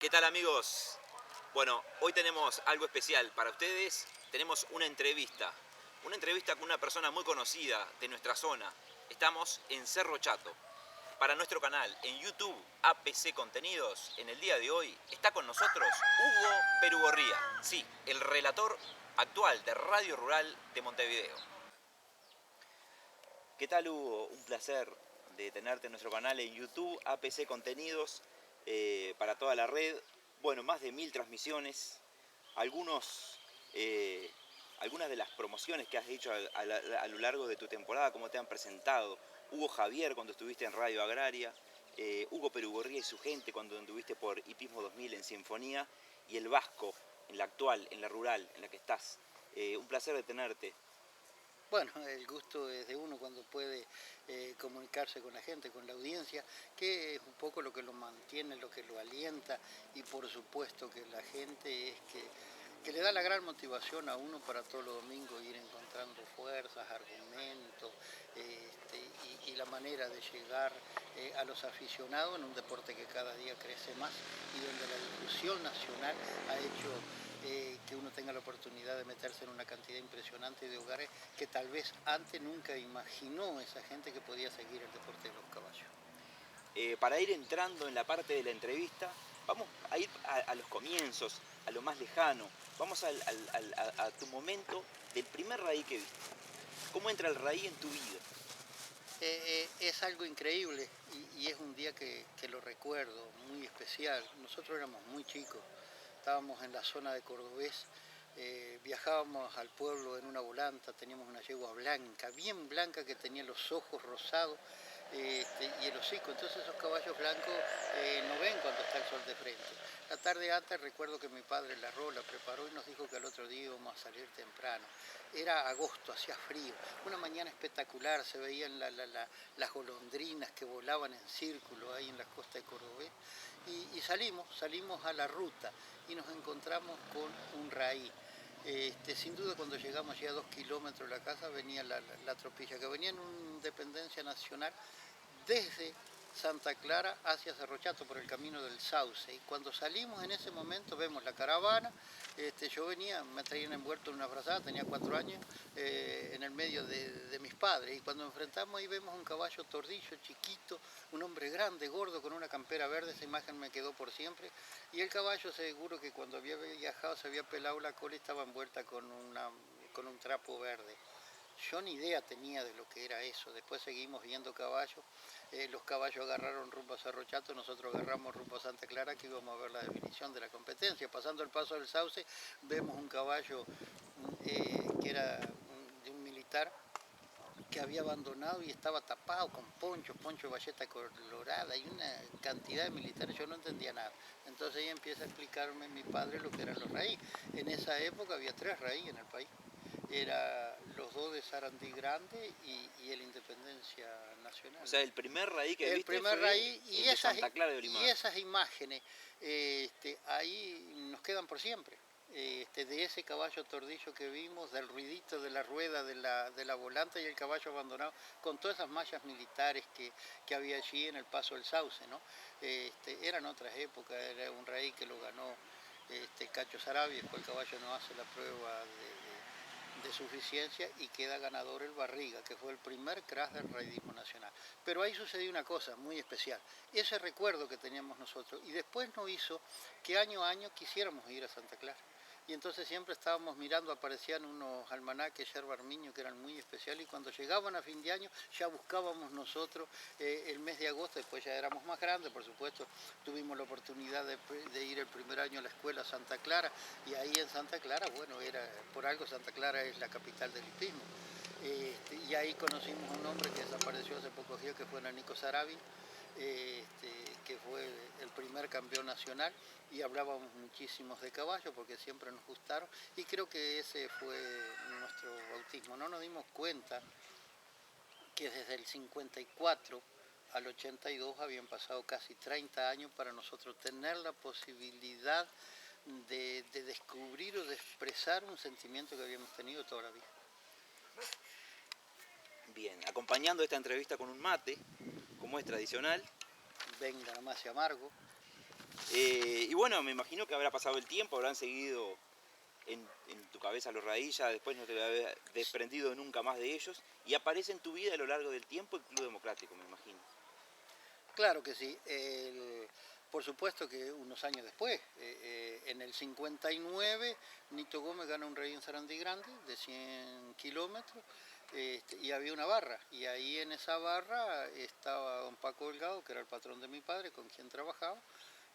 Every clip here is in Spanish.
¿Qué tal, amigos? Bueno, hoy tenemos algo especial para ustedes. Tenemos una entrevista con una persona muy conocida de nuestra zona. Estamos en Cerro Chato. Para nuestro canal en YouTube APC Contenidos, en el día de hoy está con nosotros Hugo Perugorría, sí, el relator actual de Radio Rural de Montevideo. ¿Qué tal, Hugo? Un placer de tenerte en nuestro canal en YouTube APC Contenidos para toda la red. Bueno, más de 1000 transmisiones, algunos, eh, algunas de las promociones que has hecho a lo largo de tu temporada, cómo te han presentado. Hugo Javier cuando estuviste en Radio Agraria, Hugo Perugorría y su gente cuando estuviste por Hipismo 2000 en Sinfonía, y el Vasco en la actual, en la rural, en la que estás. Un placer de tenerte. Bueno, el gusto es de uno cuando puede comunicarse con la gente, con la audiencia, que es un poco lo que lo mantiene, lo que lo alienta, y por supuesto que la gente es que le da la gran motivación a uno para todos los domingos ir encontrando fuerzas, argumentos, y la manera de llegar a los aficionados en un deporte que cada día crece más y donde la difusión nacional ha hecho que uno tenga la oportunidad de meterse en una cantidad impresionante de hogares que tal vez antes nunca imaginó esa gente que podía seguir el deporte de los caballos. Para ir entrando en la parte de la entrevista, vamos a ir a los comienzos, a lo más lejano. Vamos a tu momento del primer raí que viste. ¿Cómo entra el raí en tu vida? Es algo increíble y es un día que lo recuerdo, muy especial. Nosotros éramos muy chicos, estábamos en la zona de Cordobés, viajábamos al pueblo en una volanta, teníamos una yegua blanca, bien blanca, que tenía los ojos rosados y el hocico. Entonces esos caballos blancos no ven cuando está el sol de frente. La tarde antes recuerdo que mi padre la arró, la preparó y nos dijo que al otro día íbamos a salir temprano. Era agosto, hacía frío, una mañana espectacular, se veían las golondrinas que volaban en círculo ahí en la costa de Cordobés, y salimos a la ruta y nos encontramos con un raí. Sin duda, cuando llegamos ya a 2 kilómetros de la casa venía la tropilla, que venía en una Independencia Nacional desde Santa Clara hacia Cerro Chato por el camino del Sauce. Y cuando salimos en ese momento vemos la caravana. Yo venía, me traían envuelto en una frazada, tenía 4 años, en el medio de mis padres. Y cuando nos enfrentamos ahí vemos un caballo tordillo, chiquito, un hombre grande, gordo, con una campera verde. Esa imagen me quedó por siempre. Y el caballo, seguro que cuando había viajado se había pelado la cola y estaba envuelta con un trapo verde. Yo ni idea tenía de lo que era eso. Después seguimos viendo caballos. Los caballos agarraron rumbo a Cerro Chato, nosotros agarramos rumbo a Santa Clara, que íbamos a ver la definición de la competencia. Pasando el paso del Sauce, vemos un caballo que era de un militar que había abandonado y estaba tapado con poncho bayeta colorada y una cantidad de militares. Yo no entendía nada. Entonces ahí empieza a explicarme mi padre lo que eran los raíz. En esa época había 3 raíz en el país. Era los 2 de Sarandí Grande y el Independencia Nacional. O sea, el primer raí que El viste primer fue raíz el de Santa Clara de Olimar. y esas imágenes ahí nos quedan por siempre. De ese caballo tordillo que vimos, del ruidito de la rueda de la volanta y el caballo abandonado, con todas esas mallas militares que había allí en el paso del Sauce, ¿no? Eran otras épocas, era un raí que lo ganó Cacho Sarabia. Después el caballo no hace la prueba de suficiencia y queda ganador el Barriga, que fue el primer crash del raidismo nacional. Pero ahí sucedió una cosa muy especial, ese recuerdo que teníamos nosotros, y después nos hizo que año a año quisiéramos ir a Santa Clara. Y entonces siempre estábamos mirando, aparecían unos almanaques Yerba Armiño que eran muy especiales, y cuando llegaban a fin de año ya buscábamos nosotros el mes de agosto. Después ya éramos más grandes, por supuesto, tuvimos la oportunidad de ir el primer año a la escuela Santa Clara, y ahí en Santa Clara, bueno, era por algo Santa Clara es la capital del hipismo. Y ahí conocimos a un hombre que desapareció hace pocos días, que fue Nanico Sarabia, que fue el primer campeón nacional, y hablábamos muchísimos de caballos porque siempre nos gustaron, y creo que ese fue nuestro bautismo. No nos dimos cuenta que desde el 54 al 82 habían pasado casi 30 años para nosotros tener la posibilidad de descubrir o de expresar un sentimiento que habíamos tenido toda la vida. Bien, acompañando esta entrevista con un mate, como es tradicional. Venga, nomás y amargo. Y bueno, me imagino que habrá pasado el tiempo, habrán seguido en tu cabeza los raíces, después no te lo habías desprendido nunca más de ellos, y aparece en tu vida a lo largo del tiempo el Club Democrático, me imagino. Claro que sí. Por supuesto que unos años después, en el 59, Nito Gómez gana un rey en Sarandí Grande de 100 kilómetros, y había una barra, y ahí en esa barra estaba don Paco Delgado, que era el patrón de mi padre, con quien trabajaba,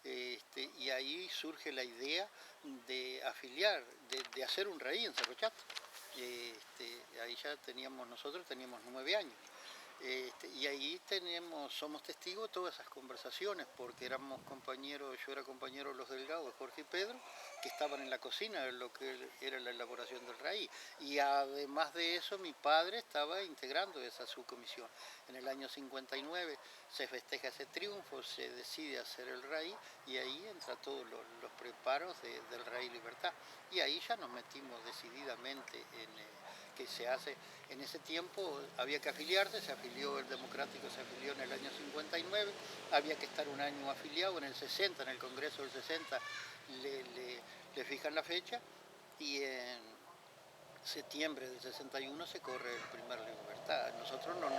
y ahí surge la idea de afiliar, de hacer un rey en Cerro Chato. Ahí ya nosotros teníamos 9 años. Y ahí somos testigos de todas esas conversaciones, porque éramos compañeros, yo era compañero de los Delgados, Jorge y Pedro, que estaban en la cocina de lo que era la elaboración del raíz. Y además de eso, mi padre estaba integrando esa subcomisión. En el año 59 se festeja ese triunfo, se decide hacer el raíz, y ahí entra todos los preparos del Raíz Libertad. Y ahí ya nos metimos decididamente que se hace. En ese tiempo había que afiliarse, se afilió el Democrático, se afilió en el año 59, había que estar un año afiliado, en el 60, en el Congreso del 60 le fijan la fecha, y en septiembre del 61 se corre el primer Libertad. Nosotros no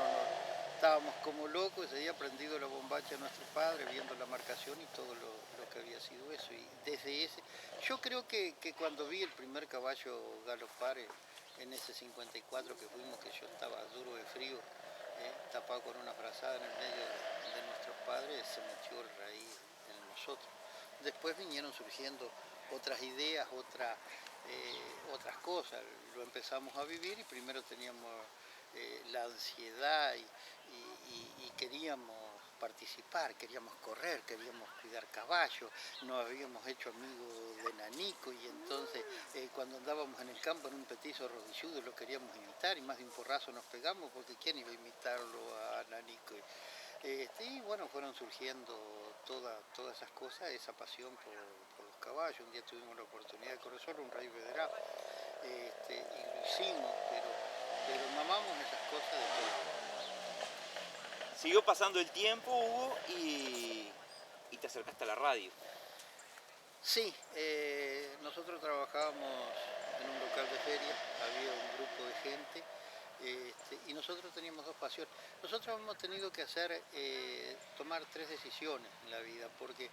estábamos como locos, ese día prendido la bombacha de nuestro padre, viendo la marcación y todo lo que había sido eso. Y desde ese, yo creo que cuando vi el primer caballo galopar en ese 54 que fuimos, que yo estaba duro de frío, tapado con una frazada en el medio de nuestros padres, se metió el raíz en nosotros. Después vinieron surgiendo otras ideas, otras cosas, lo empezamos a vivir, y primero teníamos la ansiedad y queríamos participar, queríamos correr, queríamos cuidar caballos, nos habíamos hecho amigos de Nanico, y entonces cuando andábamos en el campo en un petizo rodilludo lo queríamos imitar, y más de un porrazo nos pegamos, porque quién iba a imitarlo a Nanico. Y bueno, fueron surgiendo todas esas cosas, esa pasión por los caballos. Un día tuvimos la oportunidad de correr solo un rey federal, y lo hicimos, pero mamamos esas cosas de todo. Siguió pasando el tiempo, Hugo, y te acercaste a la radio. Sí, nosotros trabajábamos en un local de feria, había un grupo de gente, y nosotros teníamos dos pasiones. Nosotros hemos tenido que tomar 3 decisiones en la vida, porque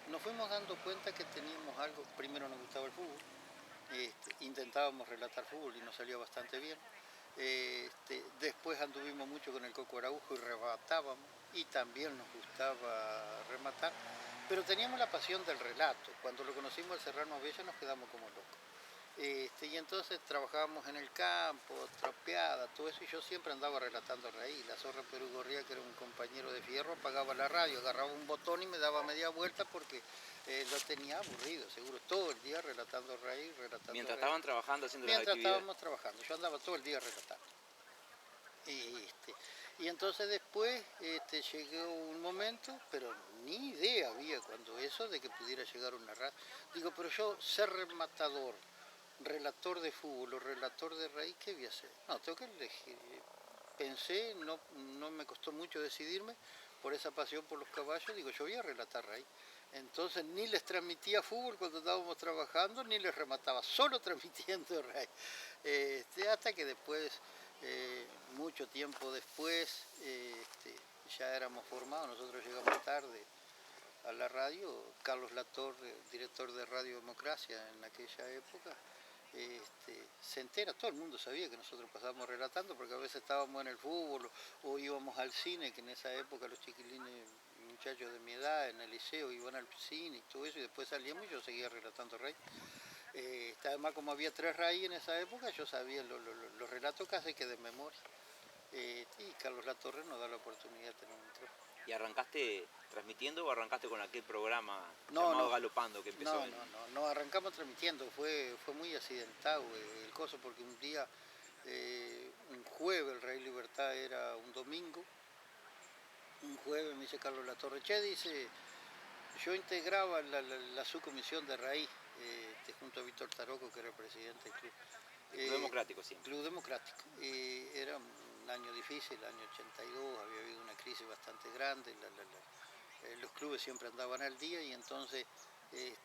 nos fuimos dando cuenta que teníamos algo. Primero nos gustaba el fútbol, intentábamos relatar fútbol y nos salió bastante bien. Después anduvimos mucho con el Coco Araujo y rematábamos, y también nos gustaba rematar, pero teníamos la pasión del relato. Cuando lo conocimos al Serrano Bella nos quedamos como locos. Y entonces trabajábamos en el campo, tropeada, todo eso, y yo siempre andaba relatando raíz. La Zorra Perú Gorría, que era un compañero de fierro, apagaba la radio, agarraba un botón y me daba media vuelta, porque lo tenía aburrido, seguro, todo el día relatando raíz, Mientras estaban trabajando, haciendo las mientras actividades. estábamos trabajando, yo andaba todo el día relatando. Y entonces después llegó un momento, pero ni idea había cuando eso de que pudiera llegar una radio. Digo, pero yo ser rematador, relator de fútbol o relator de raíz, ¿qué voy a hacer? No, tengo que elegir. Pensé, no me costó mucho decidirme por esa pasión por los caballos, digo, yo voy a relatar raíz. Entonces ni les transmitía fútbol cuando estábamos trabajando, ni les remataba, solo transmitiendo raíz. Hasta que después, mucho tiempo después, ya éramos formados, nosotros llegamos tarde a la radio. Carlos Latorre, director de Radio Democracia en aquella época, se entera, todo el mundo sabía que nosotros pasábamos relatando, porque a veces estábamos en el fútbol o íbamos al cine, que en esa época los chiquilines, muchachos de mi edad, en el liceo, iban al cine y todo eso, y después salíamos y yo seguía relatando rey. Además, como había 3 raíces en esa época, yo sabía los relatos casi que de memoria. Y Carlos Latorre nos da la oportunidad de tener un micrófono. ¿Y arrancaste transmitiendo o arrancaste con aquel programa llamado Galopando que empezó? No, arrancamos transmitiendo, fue muy accidentado el coso, porque un día, un jueves, el Rey Libertad era un domingo, un jueves me dice Carlos Latorre, dice, yo integraba la subcomisión de raíz, junto a Víctor Taroco, que era el presidente del club. Club Democrático, sí. Club Democrático. Era un año difícil, el año 82, había habido una crisis bastante grande, los clubes siempre andaban al día y entonces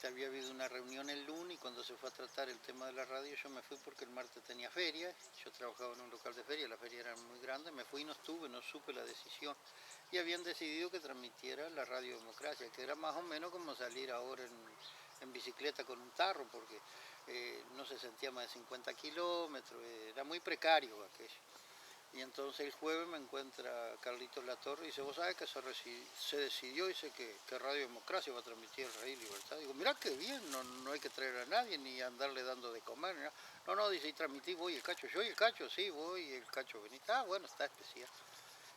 había habido una reunión el lunes y cuando se fue a tratar el tema de la radio yo me fui porque el martes tenía feria, yo trabajaba en un local de feria, la feria era muy grande, me fui y no estuve, no supe la decisión y habían decidido que transmitiera la Radio Democracia, que era más o menos como salir ahora en bicicleta con un tarro porque no se sentía más de 50 kilómetros, era muy precario aquello. Y entonces el jueves me encuentra Carlitos Latorre y dice, vos sabés que se decidió, dice que Radio Democracia va a transmitir el Rey Libertad. Digo, mirá qué bien, no hay que traer a nadie ni andarle dando de comer. No, dice, y transmití vos y el Cacho. Yo y el Cacho, sí, vos y el Cacho Benítez. Ah, bueno, está especial.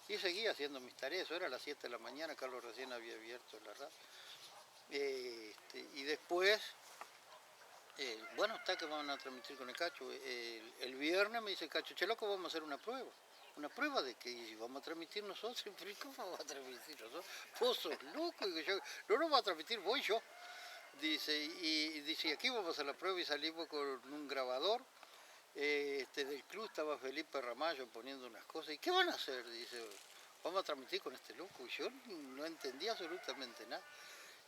Y seguía haciendo mis tareas, eso era a las 7 de la mañana, Carlos recién había abierto la radio. Y después, bueno, está que van a transmitir con el Cacho. El viernes me dice el Cacho, che loco, vamos a hacer una prueba. ¿Una prueba de que si vamos a transmitir nosotros? ¿Cómo vamos a transmitir nosotros? Vos sos loco. Y yo, no vamos a transmitir, voy yo. Dice, y dice, aquí vamos a hacer la prueba y salimos con un grabador. Del club estaba Felipe Ramallo poniendo unas cosas. ¿Y qué van a hacer? Dice, vamos a transmitir con este loco. Y yo no entendía absolutamente nada.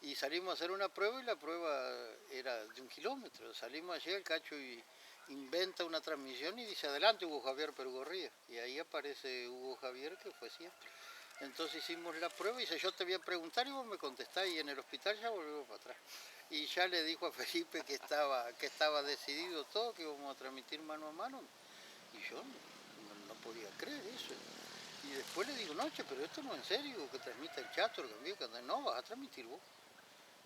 Y salimos a hacer una prueba y la prueba era de 1 kilómetro. Salimos allí, el Cacho y inventa una transmisión y dice, adelante Hugo Javier Perugorría. Y ahí aparece Hugo Javier, que fue siempre. Entonces hicimos la prueba y dice, yo te voy a preguntar y vos me contestás y en el hospital ya volvemos para atrás. Y ya le dijo a Felipe que estaba decidido todo, que íbamos a transmitir mano a mano. Y yo no podía creer eso. Y después le digo, no, che, pero esto no es en serio, que transmita el Chato, el Gambino, que no, vas a transmitir vos.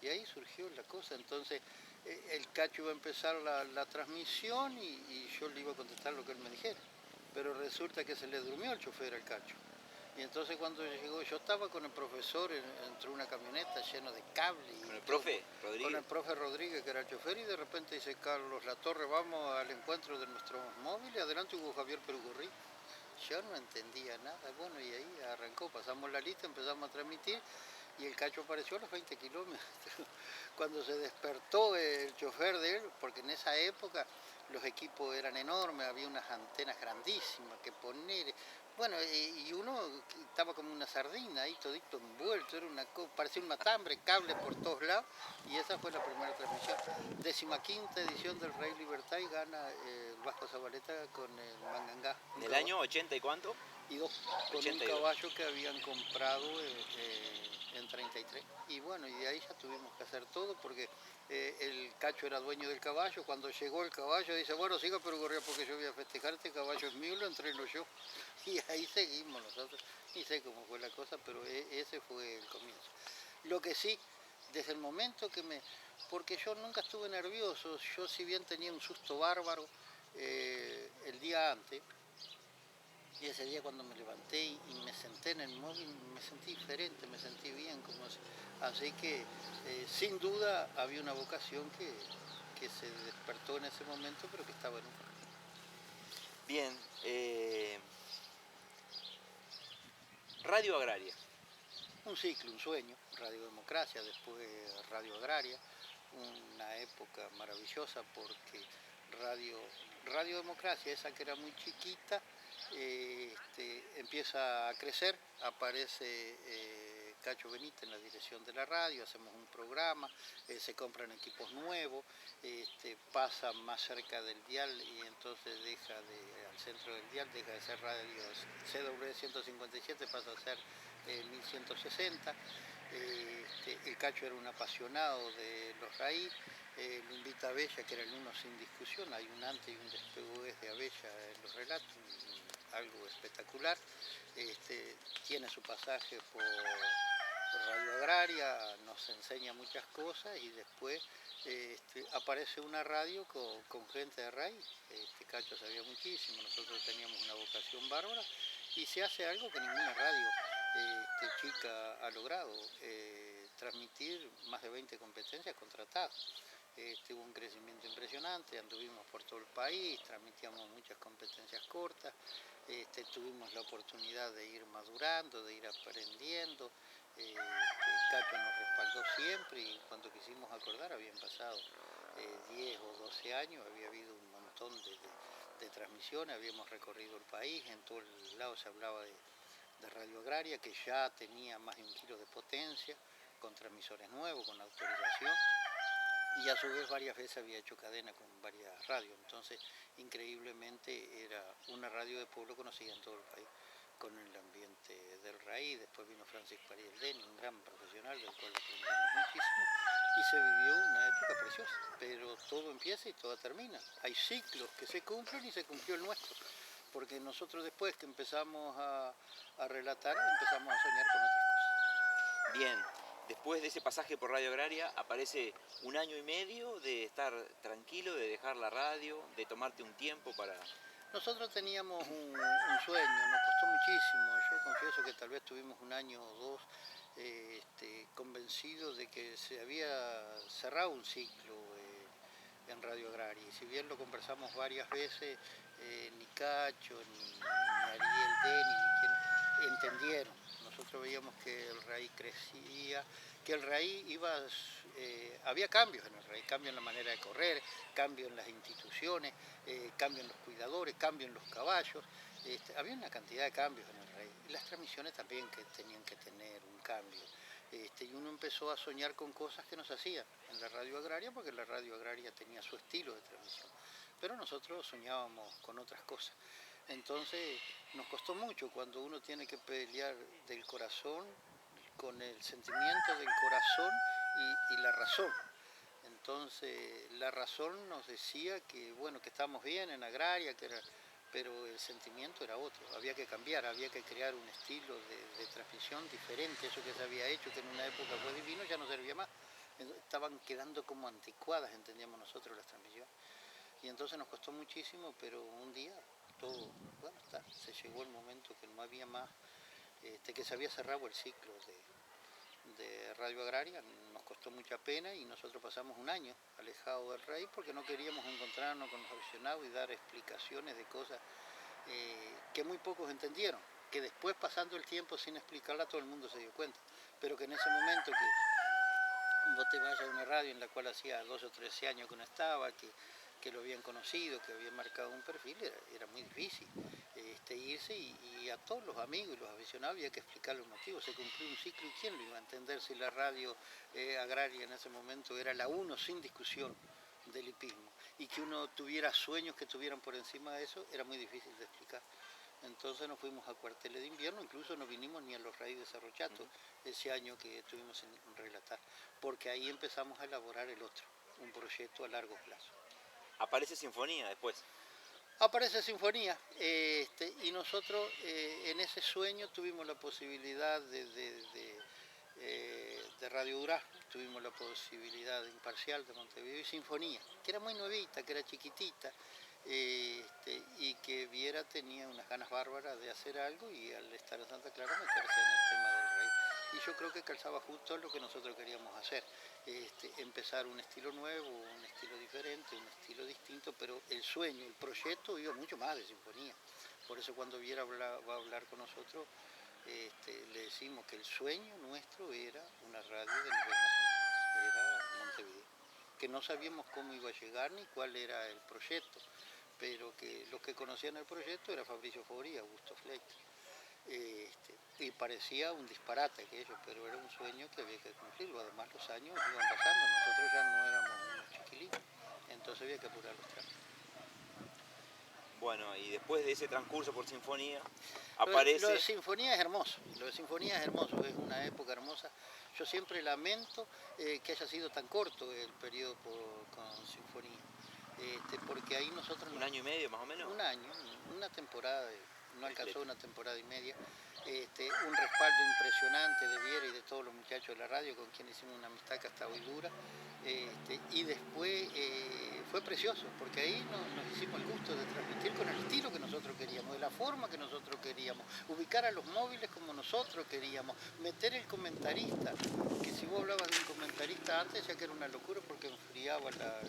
Y ahí surgió la cosa, entonces el Cacho iba a empezar la transmisión y yo le iba a contestar lo que él me dijera. Pero resulta que se le durmió el chofer al Cacho. Y entonces cuando llegó, yo estaba con el profesor entre una camioneta llena de cables. ¿Con el profe Rodríguez? Con el profe Rodríguez, que era el chofer, y de repente dice Carlos Latorre, vamos al encuentro de nuestros móviles, adelante Hugo Javier Perugorrí. Yo no entendía nada, bueno, y ahí arrancó, pasamos la lista, empezamos a transmitir, y el Cacho apareció a los 20 kilómetros. Cuando se despertó el chofer de él, porque en esa época los equipos eran enormes, había unas antenas grandísimas que poner. Bueno, y uno estaba como una sardina ahí, todito envuelto, era parecía un matambre, cable por todos lados, y esa fue la primera transmisión. 15ª edición del Rey Libertad y gana el Vasco Zabaleta con el Mangangá. ¿Del año 80 y cuánto? Y dos, con 82. Un caballo que habían comprado en 33. Y bueno, y de ahí ya tuvimos que hacer todo porque el Cacho era dueño del caballo. Cuando llegó el caballo dice, bueno, siga Perugorría porque yo voy a festejar, este caballo es mío, lo entreno yo. Y ahí seguimos nosotros. Ni sé cómo fue la cosa, pero ese fue el comienzo. Lo que sí, desde el momento que porque yo nunca estuve nervioso, yo si bien tenía un susto bárbaro el día antes, y ese día cuando me levanté y me senté en el móvil, me sentí diferente, me sentí bien. Así que sin duda había una vocación que se despertó en ese momento, pero que estaba en un... Bien, Radio Agraria. Un ciclo, un sueño, Radio Democracia, después Radio Agraria, una época maravillosa porque Radio Democracia, esa que era muy chiquita, empieza a crecer, aparece Cacho Benítez en la dirección de la radio, hacemos un programa, se compran equipos nuevos, pasa más cerca del dial y entonces al centro del dial deja de ser radio CW 157, pasa a ser 1160. El Cacho era un apasionado de los raíz, lo invita a Abella, que era el uno sin discusión, hay un antes y un después de Abella en los relatos, algo espectacular. Tiene su pasaje por Radio Agraria, nos enseña muchas cosas y después aparece una radio con gente de raíz. Cacho sabía muchísimo, nosotros teníamos una vocación bárbara y se hace algo que ninguna radio chica ha logrado, transmitir más de 20 competencias contratadas. Hubo un crecimiento impresionante, anduvimos por todo el país, transmitíamos muchas competencias cortas, tuvimos la oportunidad de ir madurando, de ir aprendiendo. Cacho nos respaldó siempre y cuando quisimos acordar habían pasado 10 o 12 años, había habido un montón de transmisiones, habíamos recorrido el país, en todos lados se hablaba de Radio Agraria, que ya tenía más de 1 kilo de potencia, con transmisores nuevos, con autorización, y a su vez varias veces había hecho cadena con varias radios. Entonces, increíblemente, era una radio de pueblo conocida en todo el país, con el ambiente del raíz. Después vino Francisco Ariel Deni, un gran profesional del cual aprendimos muchísimo, y se vivió una época preciosa, pero todo empieza y todo termina. Hay ciclos que se cumplen y se cumplió el nuestro, porque nosotros después que empezamos a relatar, empezamos a soñar con otras cosas. Bien, después de ese pasaje por Radio Agraria aparece 1 año y medio de estar tranquilo, de dejar la radio, de tomarte un tiempo para... Nosotros teníamos un sueño, nos costó muchísimo. Yo confieso que tal vez tuvimos 1 año o 2 convencidos de que se había cerrado un ciclo en Radio Agraria. Y si bien lo conversamos varias veces, ni Cacho, ni Ariel Deni, ni quien entendieron. Nosotros veíamos que el raíz crecía, que el raíz iba, había cambios en el raíz, cambio en la manera de correr, cambio en las instituciones, cambio en los cuidadores, cambio en los caballos, había una cantidad de cambios en el raíz. Y las transmisiones también que tenían que tener un cambio. Y uno empezó a soñar con cosas que no se hacían en la radio agraria, porque la radio agraria tenía su estilo de transmisión. Pero nosotros soñábamos con otras cosas. Entonces nos costó mucho cuando uno tiene que pelear del corazón, con el sentimiento del corazón y la razón. Entonces la razón nos decía que bueno, que estábamos bien en agraria, pero el sentimiento era otro, había que cambiar, había que crear un estilo de transmisión diferente. Eso que se había hecho, que en una época fue divino, ya no servía más. Estaban quedando como anticuadas, entendíamos nosotros, las transmisiones. Y entonces nos costó muchísimo, pero un día todo, bueno, se llegó el momento que no había más, que se había cerrado el ciclo de Radio Agraria. Nos costó mucha pena y nosotros pasamos 1 año alejados del raíz porque no queríamos encontrarnos con los aficionados y dar explicaciones de cosas que muy pocos entendieron, que después, pasando el tiempo sin explicarla, todo el mundo se dio cuenta, pero que en ese momento que vos te vayas a una radio en la cual hacía 12 o 13 años que no estaba, que lo habían conocido, que habían marcado un perfil, era muy difícil irse, y a todos los amigos y los aficionados había que explicar los motivos. Se cumplió un ciclo, y quién lo iba a entender si la radio agraria en ese momento era la uno sin discusión del hipismo, y que uno tuviera sueños que estuvieran por encima de eso, era muy difícil de explicar. Entonces nos fuimos a cuarteles de invierno, incluso no vinimos ni a los raíces de Cerro Chato ese año que estuvimos en relatar, porque ahí empezamos a elaborar el otro, un proyecto a largo plazo. Aparece Sinfonía después. Aparece Sinfonía, y nosotros en ese sueño tuvimos la posibilidad de Radio Durazno, tuvimos la posibilidad de Imparcial de Montevideo y Sinfonía, que era muy nuevita, que era chiquitita, y que Viera tenía unas ganas bárbaras de hacer algo, y al estar en Santa Clara meterse en el tema del raíz. Y yo creo que calzaba justo lo que nosotros queríamos hacer, empezar un estilo nuevo, un estilo diferente, un estilo distinto, pero el sueño, el proyecto iba mucho más de Sinfonía. Por eso cuando Viera va a hablar con nosotros, le decimos que el sueño nuestro era una radio de nivel nacional, era Montevideo, que no sabíamos cómo iba a llegar ni cuál era el proyecto, pero que los que conocían el proyecto era Fabricio Fabri y Augusto Fleck. Y parecía un disparate aquello, pero era un sueño que había que cumplirlo. Además los años iban pasando, nosotros ya no éramos unos chiquilines, entonces había que apurar los trámites. Bueno, y después de ese transcurso por Sinfonía, aparece... Lo de Sinfonía es hermoso, es una época hermosa. Yo siempre lamento que haya sido tan corto el periodo con Sinfonía, porque ahí nosotros... 1 año y medio más o menos. 1 año, una temporada, no alcanzó 1 temporada y media. Un respaldo impresionante de Viera y de todos los muchachos de la radio, con quienes hicimos una amistad que hasta hoy dura, y después fue precioso, porque ahí nos hicimos el gusto de transmitir con el estilo que nosotros queríamos, de la forma que nosotros queríamos, ubicar a los móviles como nosotros queríamos, meter el comentarista, que si vos hablabas de un comentarista antes ya que era una locura porque enfriaba las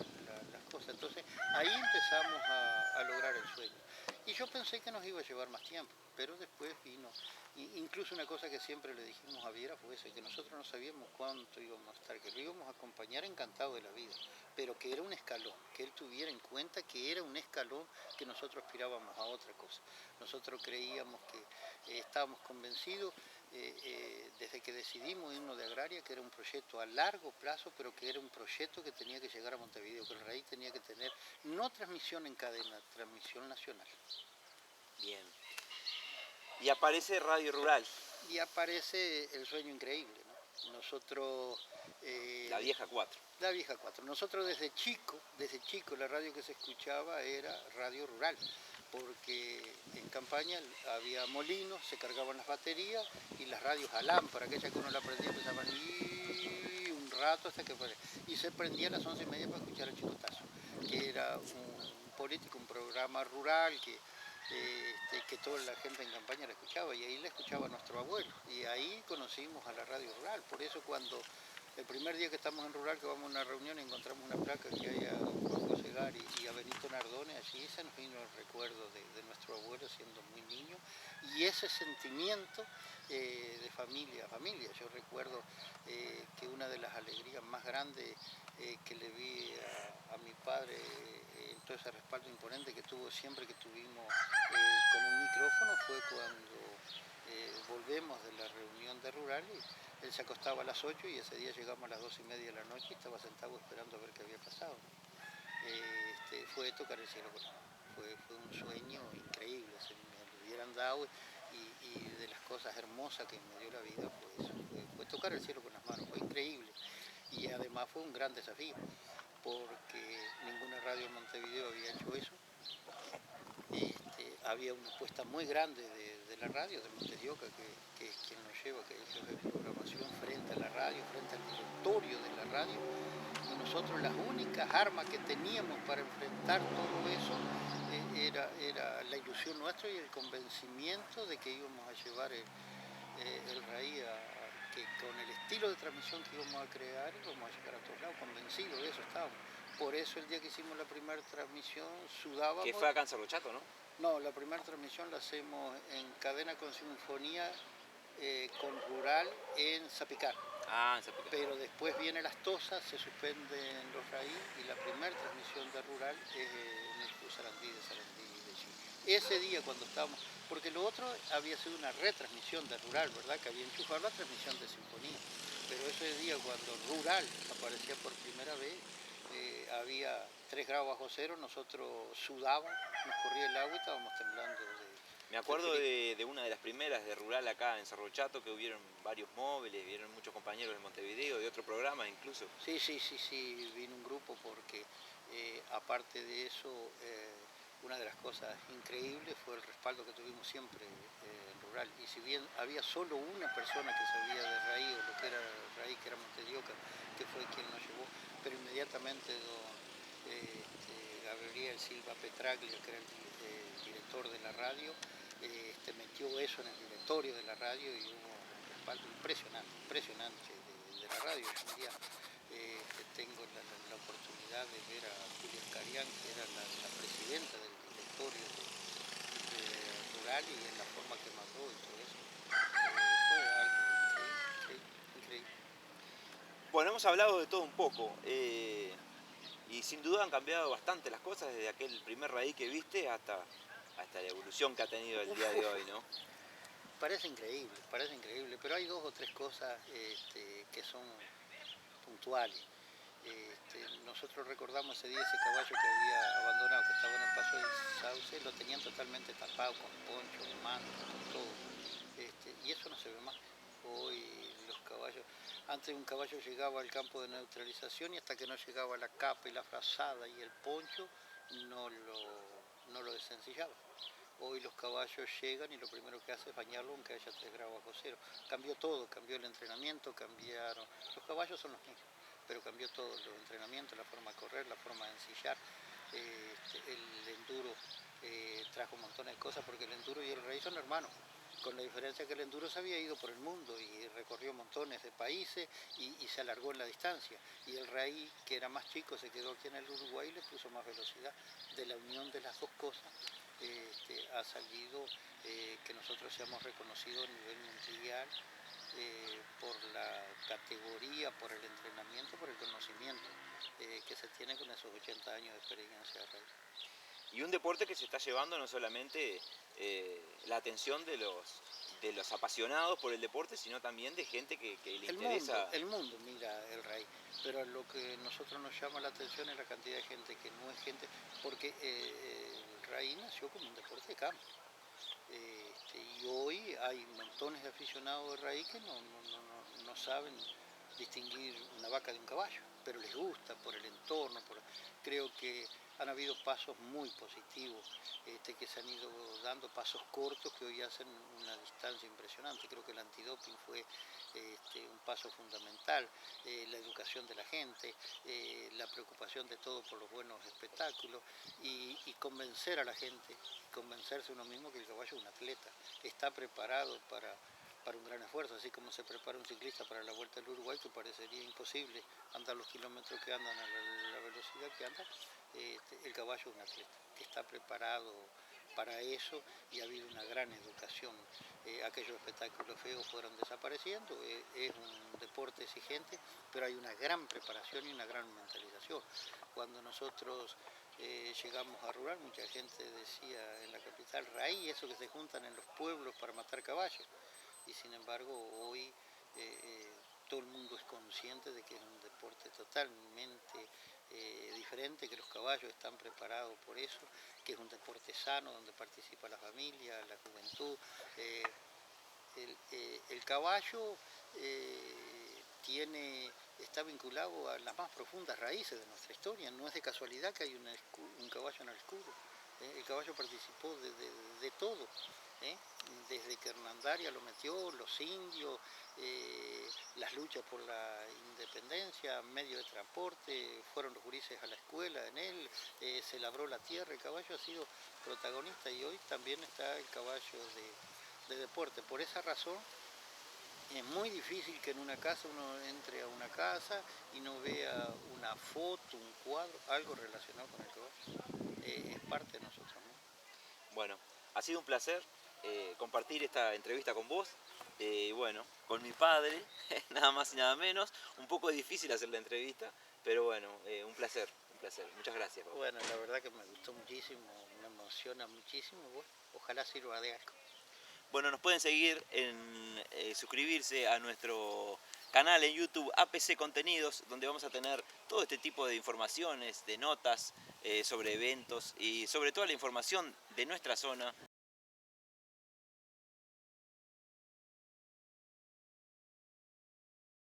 cosas. Entonces ahí empezamos a lograr el sueño. Y yo pensé que nos iba a llevar más tiempo, pero después vino. Incluso una cosa que siempre le dijimos a Viera fue eso, que nosotros no sabíamos cuánto íbamos a estar, que lo íbamos a acompañar encantado de la vida, pero que era un escalón, que él tuviera en cuenta que era un escalón, que nosotros aspirábamos a otra cosa. Nosotros creíamos estábamos convencidos desde que decidimos irnos de Agraria, que era un proyecto a largo plazo, pero que era un proyecto que tenía que llegar a Montevideo, que el RAI tenía que tener no transmisión en cadena, transmisión nacional. Bien. Y aparece Radio Rural. Y aparece el sueño increíble, ¿no? Nosotros... La vieja 4. La vieja 4. Nosotros desde chico, la radio que se escuchaba era Radio Rural, porque en campaña había molinos, se cargaban las baterías y las radios a lámpara, aquella que uno la prendía empezaban un rato hasta que fuera. Y se prendía a las 11:30 para escuchar el Chicotazo, que era un político, un programa rural que toda la gente en campaña la escuchaba, y ahí la escuchaba nuestro abuelo, y ahí conocimos a la radio rural. Por eso cuando el primer día que estamos en Rural, que vamos a una reunión y encontramos una placa que hay a Juan José Gari y a Benito Nardone, allí se nos vino el recuerdo de nuestro abuelo siendo muy niño, y ese sentimiento de familia a familia. Yo recuerdo que una de las alegrías más grandes que le vi a mi padre en todo ese respaldo imponente que tuvo siempre que tuvimos con un micrófono fue cuando volvemos de la reunión de Rural y él se acostaba a las 8 y ese día llegamos a las 2:30 de la noche y estaba sentado esperando a ver qué había pasado. Fue tocar el cielo con él. Fue un sueño increíble, se me lo hubieran dado, y de las cosas hermosas que me dio la vida fue tocar el cielo con las manos, fue increíble. Y además fue un gran desafío, porque ninguna radio en Montevideo había hecho eso. Había una apuesta muy grande de la radio, de Montedioca, que es quien nos lleva, que es el jefe de programación, frente a la radio, frente al directorio de la radio. Y nosotros las únicas armas que teníamos para enfrentar todo eso era la ilusión nuestra y el convencimiento de que íbamos a llevar el RAI que con el estilo de transmisión que íbamos a crear íbamos a llegar a todos lados, convencidos de eso estábamos. Por eso el día que hicimos la primera transmisión sudábamos. Que fue acá en Cerro Chato, ¿no? No, la primera transmisión la hacemos en cadena con sinfonía con Rural en Zapicar. Ah, en Zapicar. Pero después viene Las Tosas, se suspenden los raíz y la primera transmisión de Rural es en el Club Sarandí de Chile. Ese día cuando estábamos, porque lo otro había sido una retransmisión de Rural, ¿verdad? Que había enchufado la transmisión de sinfonía. Pero ese día cuando Rural aparecía por primera vez, había 3 grados bajo cero, nosotros sudábamos, nos corría el agua y estábamos temblando. Me acuerdo de una de las primeras de Rural acá en Cerro Chato, que hubieron varios móviles, vieron muchos compañeros de Montevideo, de otro programa incluso. Sí, vino un grupo porque aparte de eso, una de las cosas increíbles fue el respaldo que tuvimos siempre en Rural. Y si bien había solo una persona que sabía de RAI o lo que era RAI, que era Montedioca, que fue quien nos llevó, pero inmediatamente don Gabriel Silva Petraglia, que era el director de la radio, metió eso en el directorio de la radio y hubo un respaldo impresionante de la radio. Un día tengo la oportunidad de ver a Julia Carián, que era la presidenta del directorio de Rural, y en la forma que mandó y todo eso. Fue algo increíble. Bueno, hemos hablado de todo un poco. Y sin duda han cambiado bastante las cosas desde aquel primer RAI que viste hasta la evolución que ha tenido el día de hoy, ¿no? Parece increíble, pero hay 2 o 3 cosas que son puntuales. Nosotros recordamos ese día ese caballo que había abandonado, que estaba en el paso del Sauce, lo tenían totalmente tapado con poncho, manta, con todo. Y eso no se ve más. Hoy los caballos, antes un caballo llegaba al campo de neutralización y hasta que no llegaba la capa y la frazada y el poncho no lo desencillaba. Hoy los caballos llegan y lo primero que hace es bañarlo aunque haya 3 grados bajo cero. Cambió todo, cambió el entrenamiento, cambiaron. Los caballos son los mismos, pero cambió todo, los entrenamientos, la forma de correr, la forma de ensillar. El enduro trajo un montón de cosas, porque el enduro y el RAI son hermanos, con la diferencia que el enduro se había ido por el mundo y recorrió montones de países y se alargó en la distancia, y el RAI, que era más chico, se quedó aquí en el Uruguay y le puso más velocidad. De la unión de las dos cosas ha salido que nosotros seamos reconocidos a nivel mundial por la categoría, por el entrenamiento, por el conocimiento que se tiene con esos 80 años de experiencia de RAI. Y un deporte que se está llevando no solamente la atención de los de los apasionados por el deporte, sino también de gente que le interesa. El mundo mira el RAI, pero lo que a nosotros nos llama la atención es la cantidad de gente que no es gente, porque el RAI nació como un deporte de campo. Y hoy hay montones de aficionados de RAI que no saben distinguir una vaca de un caballo, pero les gusta por el entorno, creo que han habido pasos muy positivos que se han ido dando, pasos cortos que hoy hacen una distancia impresionante. Creo que el antidoping fue un paso fundamental, la educación de la gente, la preocupación de todo por los buenos espectáculos y convencer a la gente, convencerse uno mismo que el caballo es un atleta, está preparado para un gran esfuerzo, así como se prepara un ciclista para la Vuelta del Uruguay, que parecería imposible andar los kilómetros que andan a la velocidad que anda. El caballo es un atleta que está preparado para eso y ha habido una gran educación. Aquellos espectáculos feos fueron desapareciendo, es un deporte exigente, pero hay una gran preparación y una gran mentalización. Cuando nosotros llegamos a rural, mucha gente decía en la capital, RAI, eso que se juntan en los pueblos para matar caballos. Y sin embargo hoy todo el mundo es consciente de que es un deporte totalmente diferente, que los caballos están preparados por eso, que es un deporte sano donde participa la familia, la juventud. El caballo está vinculado a las más profundas raíces de nuestra historia, no es de casualidad que hay un caballo en el escudo. El caballo participó de todo. Desde que Hernandaria lo metió, los indios, las luchas por la independencia, medio de transporte, fueron los gurises a la escuela en él, se labró la tierra, el caballo ha sido protagonista y hoy también está el caballo de deporte. Por esa razón es muy difícil que en una casa uno entre a una casa y no vea una foto, un cuadro, algo relacionado con el caballo. Es parte de nosotros, ¿no? Bueno, ha sido un placer compartir esta entrevista con vos. Bueno, con mi padre, nada más y nada menos. Un poco difícil hacer la entrevista, pero bueno, un placer, un placer. Muchas gracias, papá. Bueno, la verdad que me gustó muchísimo, me emociona muchísimo. Bueno, ojalá sirva de algo. Bueno, nos pueden seguir en suscribirse a nuestro canal en YouTube APC Contenidos, donde vamos a tener todo este tipo de informaciones, de notas sobre eventos y sobre todo la información de nuestra zona